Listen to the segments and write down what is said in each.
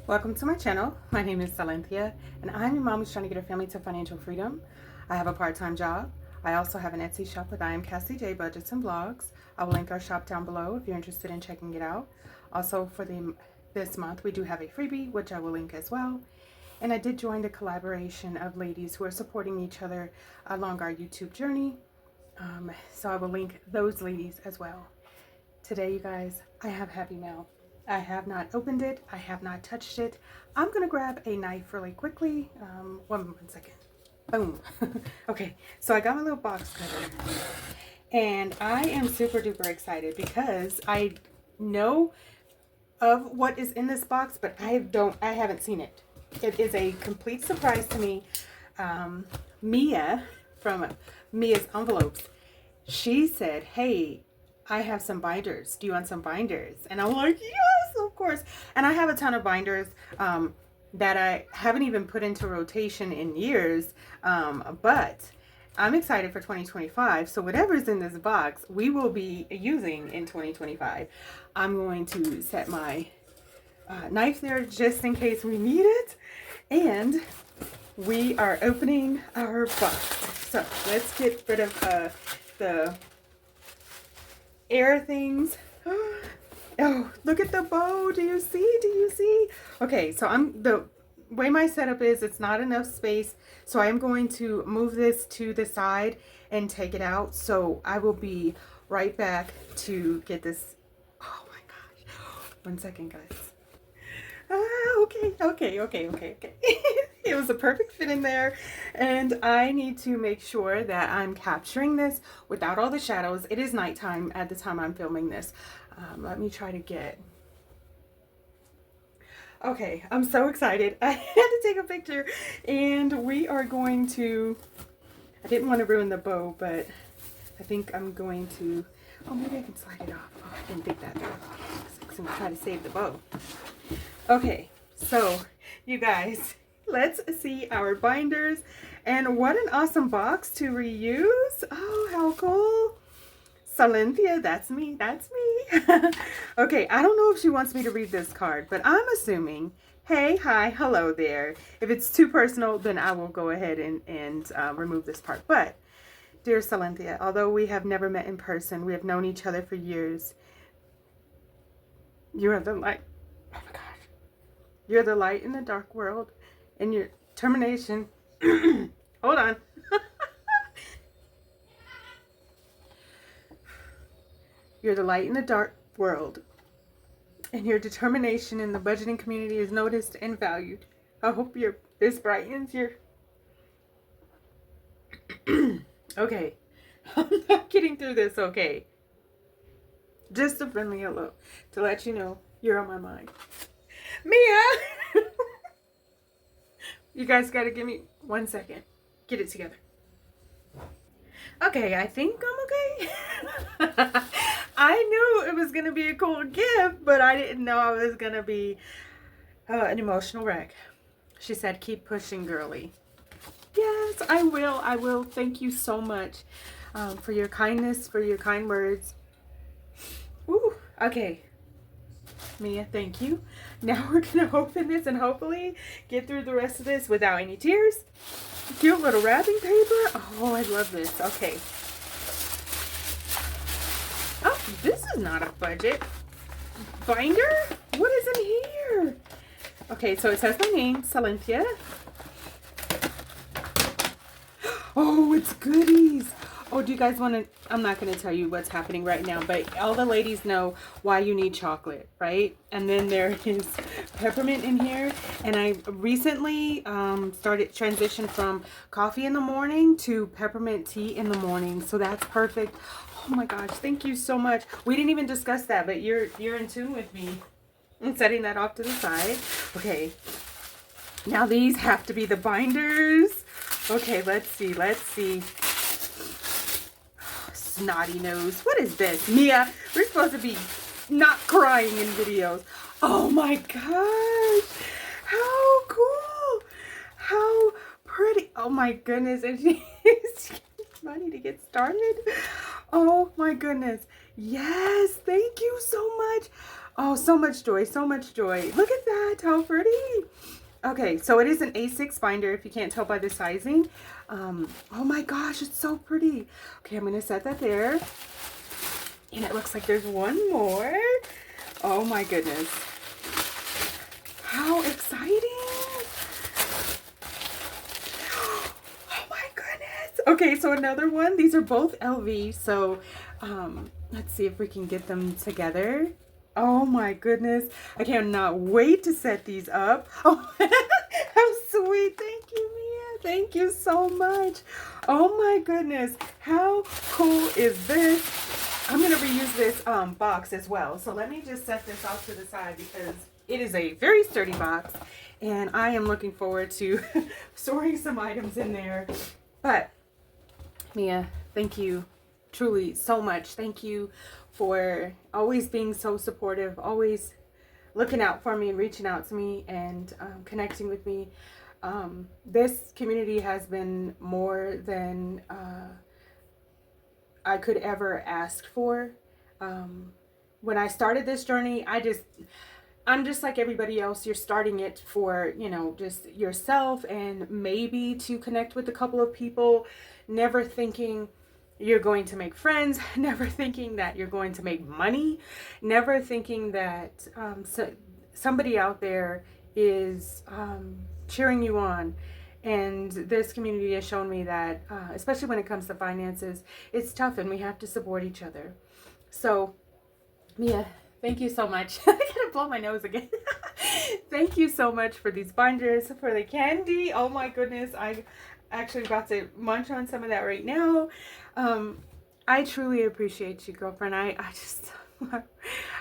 Welcome to my channel. My name is Silynthia, and I'm your mom who's trying to get her family to financial freedom. I have a part-time job. I also have an Etsy shop with SilynthiaC Budgets and Vlogs. I will link our shop down below if you're interested in checking it out. Also, for this month, we do have a freebie, which I will link as well. And I did join the collaboration of ladies who are supporting each other along our YouTube journey. So I will link those ladies as well. Today, you guys, I have Happy Mail. I have not opened it. I have not touched it. I'm going to grab a knife really quickly. One second. Boom. Okay, so I got my little box cutter. And I am super duper excited because I know of what is in this box, but I haven't seen it. It is a complete surprise to me. Mia from Mia's Envelopes, she said, hey, I have some binders. Do you want some binders? And I'm like, yes, of course. And I have a ton of binders that I haven't even put into rotation in years. But I'm excited for 2025. So whatever's in this box, we will be using in 2025. I'm going to set my knife there just in case we need it. And we are opening our box. So let's get rid of the air things. Oh, look at the bow. Do you see? Do you see? Okay, so the way my setup is, it's not enough space. So I'm going to move this to the side and take it out. So I will be right back to get this. Oh my gosh. 1 second, guys. Okay. It was a perfect fit in there, and I need to make sure that I'm capturing this without all the shadows. It is nighttime at the time I'm filming this. Let me try to get... Okay, I'm so excited. I had to take a picture, and we are going to... I didn't want to ruin the bow, but I think I'm going to... Oh, maybe I can slide it off. Oh, I didn't think that through. I'm going to try to save the bow. Okay, so you guys, let's see our binders, and what an awesome box to reuse. Oh, how cool. Silynthia, that's me. Okay, I don't know if she wants me to read this card, but I'm assuming, hey, hi, hello there. If it's too personal, then I will go ahead and remove this part. But, dear Silynthia, although we have never met in person, we have known each other for years. You are the light. Oh my gosh. You're the light in the dark world, and your determination. Hold on. You're the light in the dark world, and your determination in the budgeting community is noticed and valued. I hope this brightens your... Okay. I'm not getting through this, okay? Just a friendly hello to let you know you're on my mind. Mia! You guys gotta give me 1 second. Get it together. Okay, I think I'm okay. I knew it was gonna be a cool gift, but I didn't know I was gonna be an emotional wreck. She said, keep pushing, girly. Yes, I will. I will. Thank you so much for your kindness, for your kind words. Ooh, okay. Mia, thank you. Now we're going to open this and hopefully get through the rest of this without any tears. Cute little wrapping paper. Oh, I love this. Okay. Oh, this is not a budget binder. What is in here? Okay, so it says my name, Silynthia. Oh, it's goodies. Oh, do you guys want to... I'm not going to tell you what's happening right now, but all the ladies know why you need chocolate, right? And then there is peppermint in here. And I recently transitioned from coffee in the morning to peppermint tea in the morning. So that's perfect. Oh my gosh, thank you so much. We didn't even discuss that, but you're in tune with me. I'm setting that off to the side. Okay. Now these have to be the binders. Okay, let's see. Snotty nose. What is this? Mia, we're supposed to be not crying in videos. Oh my gosh. How cool. How pretty. Oh my goodness. And she's money to get started. Oh my goodness. Yes. Thank you so much. Oh, so much joy, so much joy. Look at that, how pretty. Okay, so it is an A6 binder if you can't tell by the sizing. Oh my gosh, it's so pretty. Okay, I'm gonna set that there. And it looks like there's one more. Oh my goodness. How exciting. Oh my goodness. Okay, so another one. These are both LV. So let's see if we can get them together. Oh my goodness. I cannot wait to set these up. Oh, how sweet. Thank you, Mia. Thank you so much. Oh my goodness. How cool is this? I'm going to reuse this box as well. So let me just set this off to the side because it is a very sturdy box. And I am looking forward to storing some items in there. But Mia, thank you truly so much. Thank you for always being so supportive, always looking out for me and reaching out to me and connecting with me. This community has been more than I could ever ask for. When I started this journey, I'm just like everybody else. You're starting it for, you know, just yourself and maybe to connect with a couple of people, never thinking you're going to make friends, never thinking that you're going to make money, never thinking that somebody out there is cheering you on. And this community has shown me that, especially when it comes to finances, it's tough and we have to support each other. So, Mia, thank you so much. I gotta blow my nose again. Thank you so much for these binders, for the candy. Oh my goodness, I actually about to munch on some of that right now. I truly appreciate you, girlfriend. I just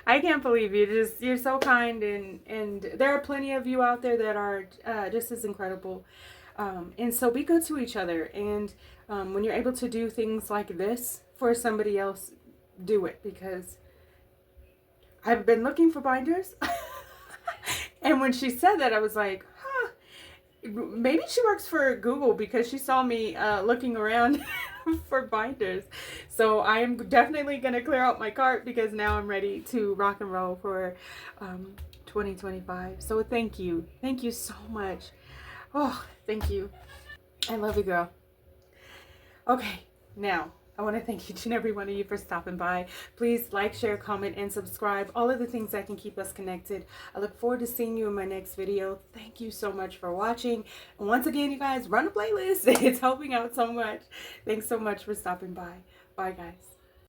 I can't believe you. You're so kind, and there are plenty of you out there that are just as incredible. And so be good to each other. And when you're able to do things like this for somebody else, do it, because I've been looking for binders. And when she said that, I was like, huh, maybe she works for Google, because she saw me looking around for binders. So I am definitely going to clear out my cart, because now I'm ready to rock and roll for 2025. So thank you. Thank you so much. Oh, thank you. I love you, girl. Okay, now I want to thank each and every one of you for stopping by. Please like, share, comment, and subscribe. All of the things that can keep us connected. I look forward to seeing you in my next video. Thank you so much for watching. And once again, you guys, run a playlist. It's helping out so much. Thanks so much for stopping by. Bye, guys.